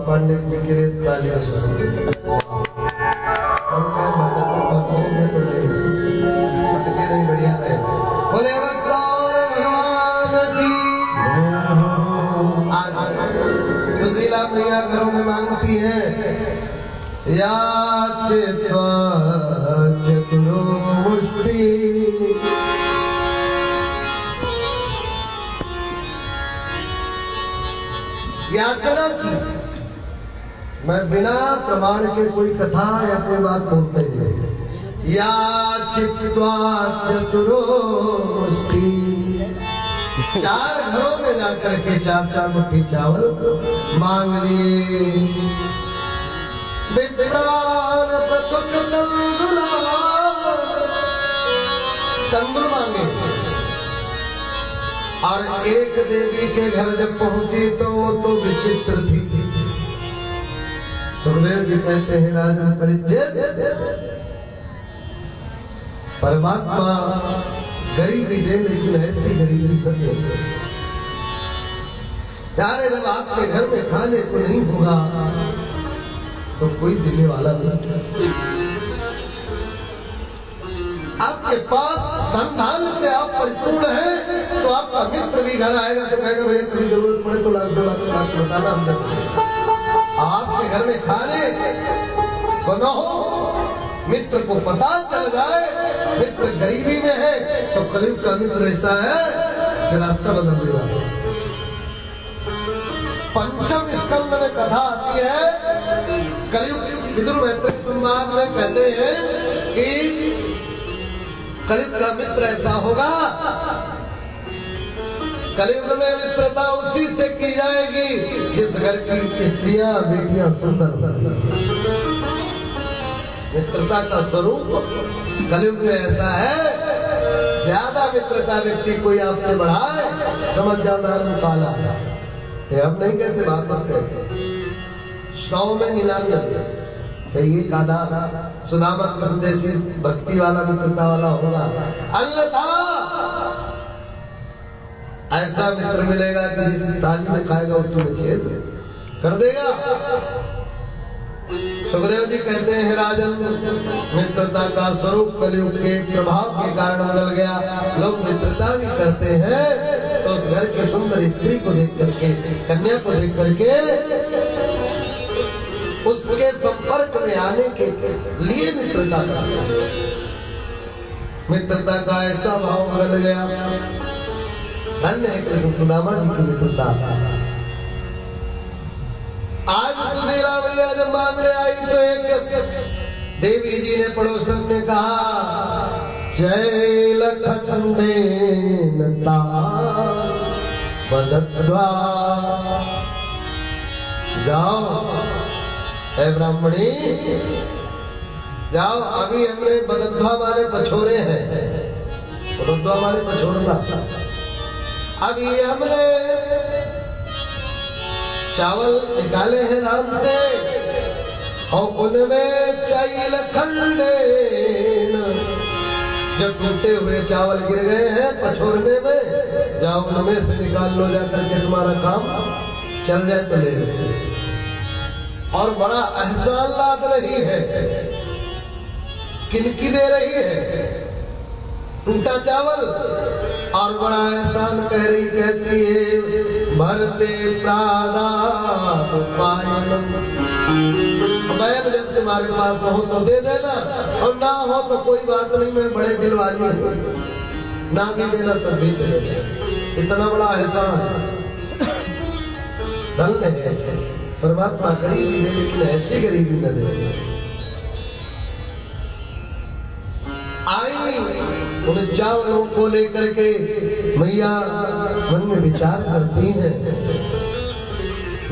पांडे जी के लिए तालियां सुनाइए। उनका बताओगे तो नहीं, पटके नहीं बढ़िया रहे। बोले भगवान की। सुशीला मैया घरों में मांगती है, या चित्वा चतुरो मुष्टि, याचना की। मैं बिना प्रमाण के कोई कथा या कोई बात बोलते नहीं। या चित्वा चतुरो मुष्टि, चार घरों में जाकर के चार चार मुट्ठी चावल मांग लिए। विप्रान प्रतुक तंदुला, तंदुल मांगे। और एक देवी के घर जब पहुंची तो वो तो विचित्र थी। सुखदेव जी कहते हैं, राजन परिचित, परमात्मा गरीबी दे लेकिन ऐसी गरीबी कर दे। प्यारे, जब आपके घर में खाने को नहीं होगा तो कोई देने वाला नहीं। आपके पास धन धान से आप परिपूर्ण हैं तो आपका मित्र भी घर आएगा तो कहेगा भैया कभी जरूरत पड़े तो लाख दो लाख बताना अंदर। आपके घर में खाने को न हो, मित्र को पता चल जाए मित्र गरीबी में है तो कलयुग का मित्र ऐसा है कि रास्ता बदल देगा। पंचम स्कंद में कथा आती है, कलयुग विदुर मैत्री संवाद में कहते हैं कि कलयुग का मित्र ऐसा होगा, कलयुग में मित्रता उसी से की जाएगी जिस घर की स्त्रियां बेटियां सुंदर। मित्रता का स्वरूप कलयुग में ऐसा है, ज्यादा मित्रता व्यक्ति कोई आपसे बढ़ाए समझ जाओ धर्म काला। ये हम नहीं कहते, भागवत कहते 100 में 99 ये कादा सुदामा कृष्ण जैसी भक्ति वाला मित्रता वाला होगा। अन्यथा ऐसा मित्र मिलेगा कि जिस थाली में खाएगा उसमें छेद कर देगा। सुखदेव जी कहते हैं, राजन मित्रता का स्वरूप कलयुग के प्रभाव के कारण बदल गया। लोग मित्रता भी करते हैं तो उस घर के सुंदर स्त्री को देख करके, कन्या को देख करके उसके संपर्क में आने के लिए मित्रता करते हैं। मित्रता का ऐसा भाव बदल गया। धन्य है कृष्ण सुदामा जी की मित्रता। आज सुशीला मैया जब मांगने आई तो एक देवी जी ने पड़ोसन ने कहा, शैल खंडे नता बदत्वा, जाओ है ब्राह्मणी, जाओ अभी हमने बदत्वा मारे पछोरे हैं, बदत्वा मारे पछोड़ना। अभी हमने चावल निकाले हैं राम से और उनमें चैल खंडे जब टूटे हुए चावल गिर गए हैं पछोरने में, जाओ उनमें से निकाल लो जाकर के, तुम्हारा काम चल जाए तो ले लो। और बड़ा एहसान लाद रही है, किनकी दे रही है? टूटा चावल। और बड़ा एहसान कह रही, कहती है भरते प्रादात पायनम, मैं जब तुम्हारे पास हो तो दे देना, और ना हो तो कोई बात नहीं, मैं बड़े दिल वाली हूँ, ना भी देना तब भी चलेगा। इतना बड़ा एहसान धन है। परमात्मा गरीबी दे, लेकिन ऐसी गरीबी न दे। आई उन चावलों को लेकर के मैया मन में विचार करती हैं,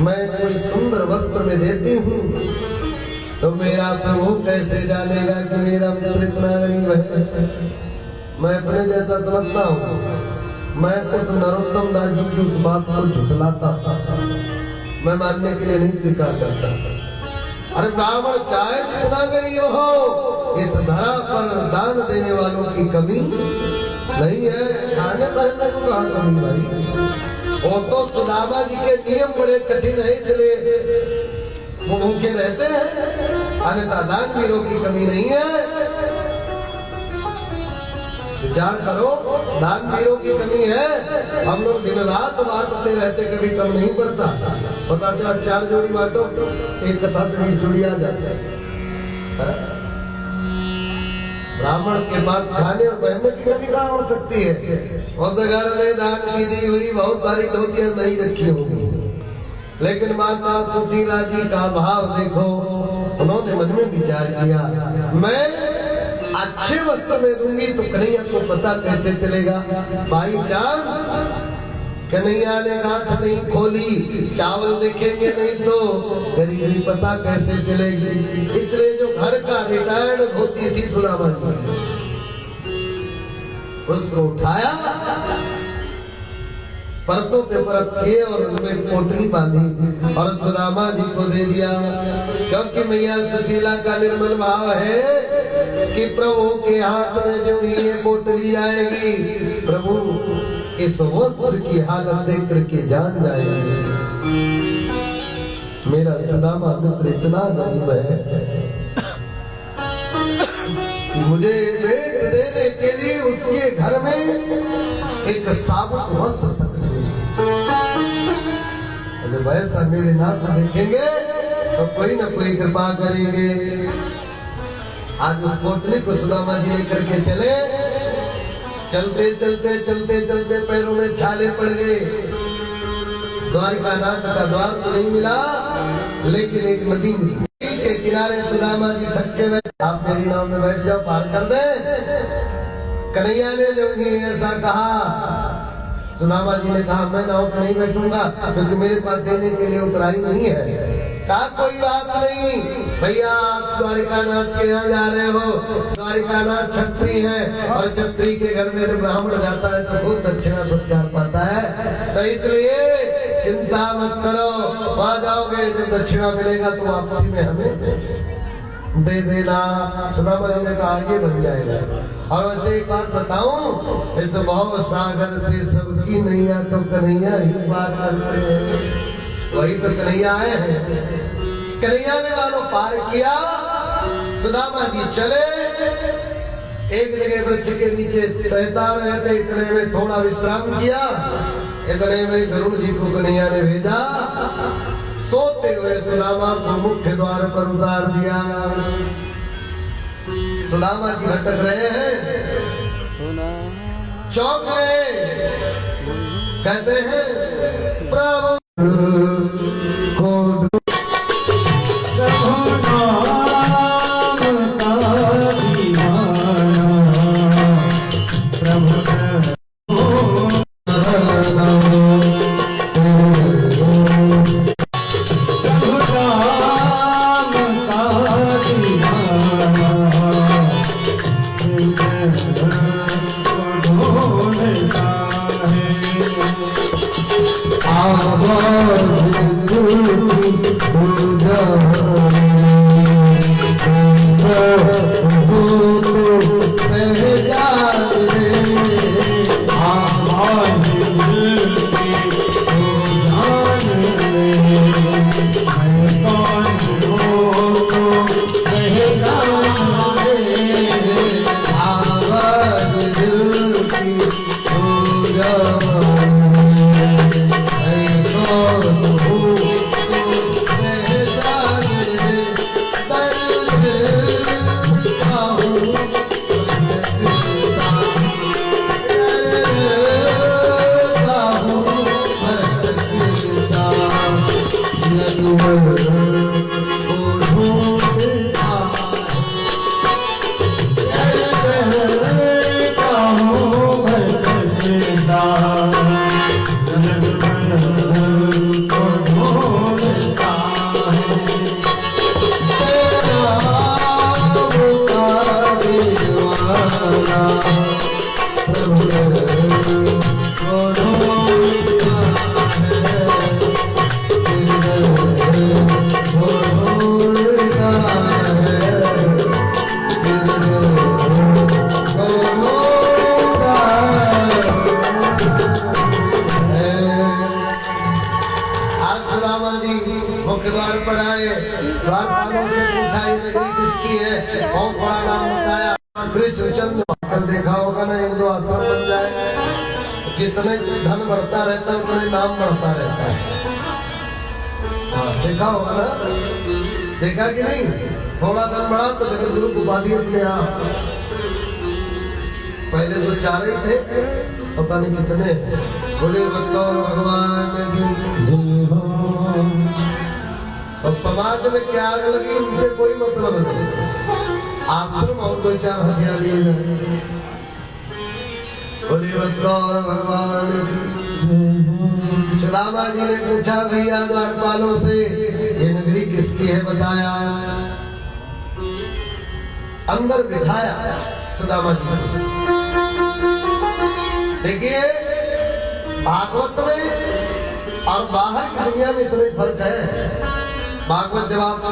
मैं कोई सुंदर वस्त्र में देती हूँ तो मेरा प्रभु कैसे जानेगा कि मेरा मित्र इतना गरीब है। मैं अपने जैसा समझता हूँ, मैं उस नरोत्तम दास जी की उस बात को झुठलाता, मैं मानने के लिए नहीं स्वीकार करता। अरे ब्राह्मण चाहे जितना गरीब हो, इस धरा पर दान देने वालों की कमी नहीं है। खाने पहनने को कहाँ कमी भाई? वो तो सुदामा जी के नियम बड़े कठिन है, इसलिए वो भूखे रहते हैं। अन्यथा दान वीरों की कमी नहीं है। विचार करो, दान वीरों की कमी है। हम लोग दिन रात बांटते रहते, कभी कम नहीं पड़ता। पता चला 4 जोड़ी बांटो, एक कथा से 20 जोड़ी आ जाते हैं। ब्राह्मण के पास खाने और पहनने की कमी कहाँ हो सकती है? और घर में दान की दी हुई बहुत सारी धोतियां नहीं रखी होंगी, लेकिन माता सुशीला जी का भाव देखो। उन्होंने मन में विचार किया, मैं अच्छे वस्त्र में दूंगी तो कन्हैया को पता कैसे चलेगा? भाई चांद, कन्हैया ने गांठ नहीं खोली, चावल देखेंगे नहीं तो गरीबी पता कैसे चलेगी? इसलिए जो घर का रिटायर्ड होती थी सुदामा जी, उसको उठाया, परतों पे परत किए और उनमें पोटली बांधी और सुदामा जी को दे दिया। क्योंकि मैया सुशीला का निर्मल भाव है कि प्रभु के हाथ में जो ये पोटली आएगी, प्रभु इस वस्त्र की हालत देख करके जान जाएंगे मेरा सुदामा मित्र इतना गरीब है कि मुझे भेंट देने के लिए उसके घर में एक साबुत वस्त्र तक नहीं। वैसा मेरे नाथ देखेंगे तो कोई ना कोई कृपा करेंगे। आज उस पोटली को सुदामा जी लेकर के चले, चलते चलते चलते चलते पैरों में छाले पड़ गए। द्वारिका नाथ का द्वार तो नहीं मिला, लेकिन एक नदी मिली के किनारे सुदामा जी थके हुए, आप मेरी नाव में बैठ जाओ, पार कर दे। कन्हैया ने जब ऐसा कहा, सुदामा जी ने कहा मैं नाव पर नहीं बैठूंगा क्योंकि मेरे पास देने के लिए उतराई नहीं है। कहा कोई बात नहीं भैया, आप द्वारिकानाथ के यहाँ जा रहे हो, द्वारिकानाथ छत्री है और छत्री के घर में से ब्राह्मण जाता है तो बहुत दक्षिणा सत्कार पाता है, तो इसलिए चिंता मत करो, वहां जाओगे जब दक्षिणा मिलेगा तो वापसी में हमें दे देना। सुदामा जी ने कहा ये बन जाएगा। और वैसे एक बात बताऊं, इस भाव सागर से सबकी नैया तो कन्हैया ही पार करते हैं, वही तो कन्हैया आए हैं। कन्हैया ने वालों पार किया, सुदामा जी चले, एक जगह वृक्ष के नीचे सहता रहे थे, इतने में थोड़ा विश्राम किया, इतने में गरुड़ जी को कन्हैया ने भेजा, सोते हुए सुदामा को मुख्य द्वार पर उतार दिया। सुदामा जी भटक रहे हैं, चौंक गए, कहते हैं प्रभु को जा मुख्य द्वार पर आए, द्वारपालों से पूछा ये नगरी किसकी है, बहुत बड़ा नाम बताया कृष्णचंद्र। कल देखा होगा ना, एक दो आश्रम बन जाए, जितने धन बढ़ता रहता है उतने नाम बढ़ता रहता है। देखा होगा ना, देखा कि नहीं? थोड़ा धन बढ़ा तो जगत गुरु उपाधि अपने आप। पहले तो चार ही थे, पता नहीं कितने। बोले भगवान की। और समाज में क्या आग लगी उनसे कोई मतलब नहीं। आश्रम और दो चार हथियार लिए जाए। बोले भगवान की। सुदामा जी ने पूछा भैया द्वारपालों से ये नगरी किसकी है बताया। अंदर बिठाया सुदामा जी को। देखिए भागवत में और बाहर की दुनिया में इतने फर्क है। भागवत जब आप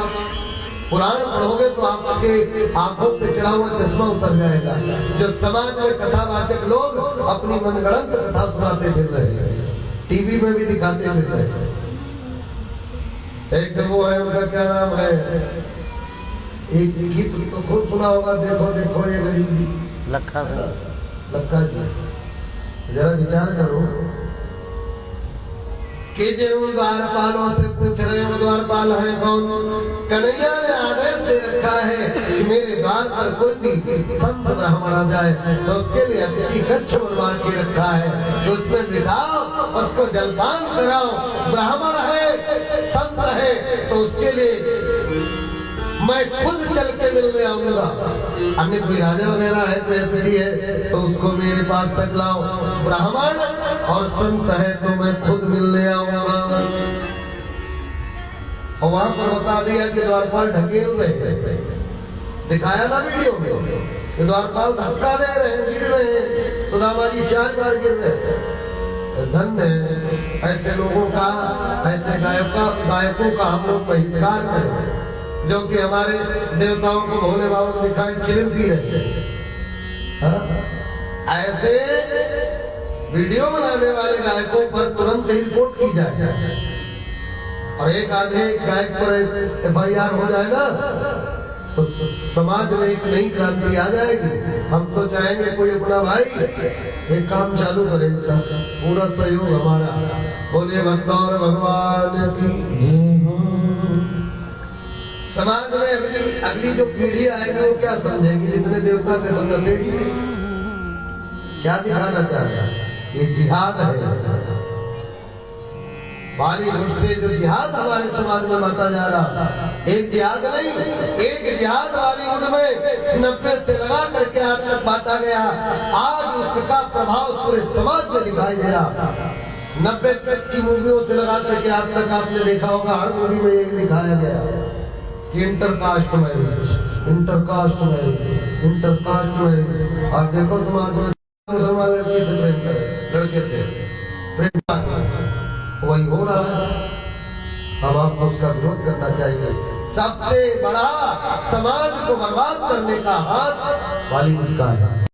पुराण पढ़ोगे तो आपके आंखों पे चढ़ा हुआ चश्मा उतर जाएगा। जो समाज में कथावाचक लोग अपनी मनगढ़ंत कथा सुनाते फिर रहे हैं, टीवी में भी दिखाते फिर रहे हैं। एक वो है, उनका क्या नाम है, एक गीत तो खुद सुना होगा, देखो देखो ये गरीबी। लखा से लखा जी, जरा विचार करो कि जिन द्वारपालों से पूछ रहे हो द्वारपाल है कौन। कन्हैया ने आदेश दे रखा है कि मेरे द्वार पर कोई भी संत ब्राह्मण आ जाए तो उसके लिए अतिथि कक्ष बनवा के रखा है, तो उसमें बिठाओ, उसको जलपान कराओ। ब्राह्मण है, संत है, तो उसके लिए मैं खुद चल के मिलने आऊंगा। अन्य कोई राजा वगैरह है, कोई अतिथि है, तो उसको मेरे पास तक लाओ। ब्राह्मण और संत है तो मैं खुद मिलने आऊंगा। और वहां पर बता दिया कि द्वारपाल ढकेल रहे, दिखाया ना वीडियो में कि द्वारपाल धक्का दे रहे हैं, गिर रहे हैं। सुदामा जी 4 बार गिर रहे हैं। धन्य है ऐसे लोगों का, ऐसे गायकों का हम लोग बहिष्कार करें जो कि हमारे देवताओं को भोले बाबा को दिखाए चिलिम पी रहे हैं। ऐसे वीडियो बनाने वाले गायकों पर तुरंत ही रिपोर्ट की जाए। और एक आधे गायक पर FIR हो जाए ना तो समाज में एक नई क्रांति आ जाएगी। हम तो चाहेंगे कोई अपना भाई एक काम चालू करे, पूरा सहयोग हमारा। बोले भक्तौर भगवान की। समाज में अगली जो पीढ़ी आएगी वो क्या समझेगी, जितने देवता थे सब नसेड़ी। क्या दिखाना चाह रहा है? ये जिहाद है। बॉलीवुड से जो जिहाद हमारे समाज में बांटा जा रहा, एक जिहाद नहीं, एक जिहाद बॉलीवुड में 90 से लगा करके आज तक बांटा गया। आज उसका प्रभाव पूरे समाज में दिखाई दिया। 90 की मूवियों से लगा करके आज तक आपने देखा होगा, हर मूवी में यही दिखाया गया कि intercaste marriage, intercaste marriage, intercaste marriage. और देखो समाज में मुसलमान लड़की से प्रेम करे, लड़के से प्रेम, वही हो रहा है। अब आपको उसका विरोध करना चाहिए। सबसे बड़ा समाज को बर्बाद करने का हाथ बॉलीवुड का है।